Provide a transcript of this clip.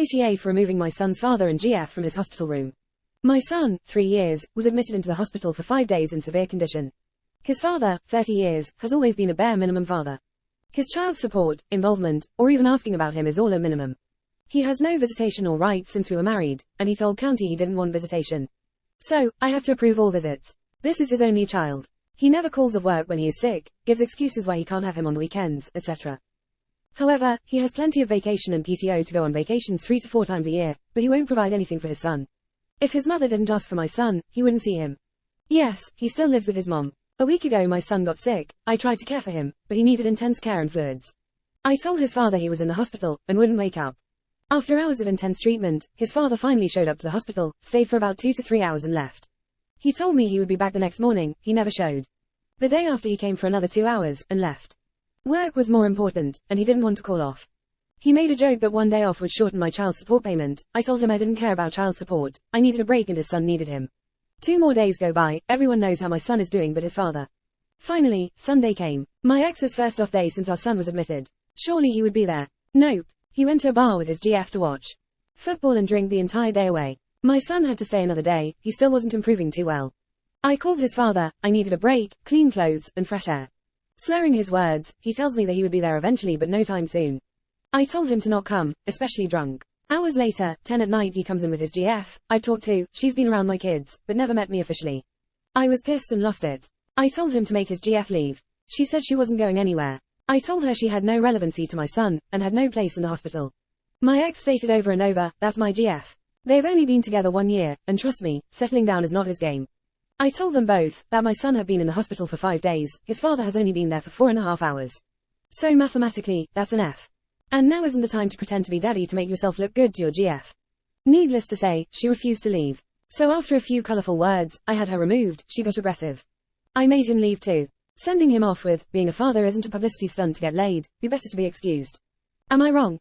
AITA for removing my son's father and GF from his hospital room. My son, 3 years, was admitted into the hospital for 5 days in severe condition. His father, 30 years, has always been a bare minimum father. His child support, involvement, or even asking about him is all a minimum. He has no visitation or rights since we were married, and he told county he didn't want visitation. So, I have to approve all visits. This is his only child. He never calls of work when he is sick, gives excuses why he can't have him on the weekends, etc. However, he has plenty of vacation and PTO to go on vacations 3 to 4 times a year, but he won't provide anything for his son. If his mother didn't ask for my son, he wouldn't see him. Yes, he still lives with his mom. A week ago my son got sick. I tried to care for him, but he needed intense care and fluids. I told his father he was in the hospital, and wouldn't wake up. After hours of intense treatment, his father finally showed up to the hospital, stayed for about 2 to 3 hours and left. He told me he would be back the next morning. He never showed. The day after he came for another 2 hours, and left. Work was more important, and he didn't want to call off. He made a joke that one day off would shorten my child support payment. I told him I didn't care about child support. I needed a break and his son needed him. 2 more days go by, everyone knows how my son is doing but his father. Finally, Sunday came. My ex's first off day since our son was admitted. Surely he would be there. Nope. He went to a bar with his GF to watch football and drink the entire day away. My son had to stay another day. He still wasn't improving too well. I called his father. I needed a break, clean clothes, and fresh air. Slurring his words, he tells me that he would be there eventually but no time soon. I told him to not come, especially drunk. Hours later, 10 at night he comes in with his GF. I've talked to, she's been around my kids, but never met me officially. I was pissed and lost it. I told him to make his GF leave. She said she wasn't going anywhere. I told her she had no relevancy to my son, and had no place in the hospital. My ex stated over and over, that's my GF. They've only been together 1 year, and trust me, settling down is not his game. I told them both, that my son had been in the hospital for 5 days, his father has only been there for 4.5 hours. So mathematically, that's an F. And now isn't the time to pretend to be daddy to make yourself look good to your GF. Needless to say, she refused to leave. So after a few colourful words, I had her removed. She got aggressive. I made him leave too. Sending him off with, being a father isn't a publicity stunt to get laid, be better to be excused. Am I wrong?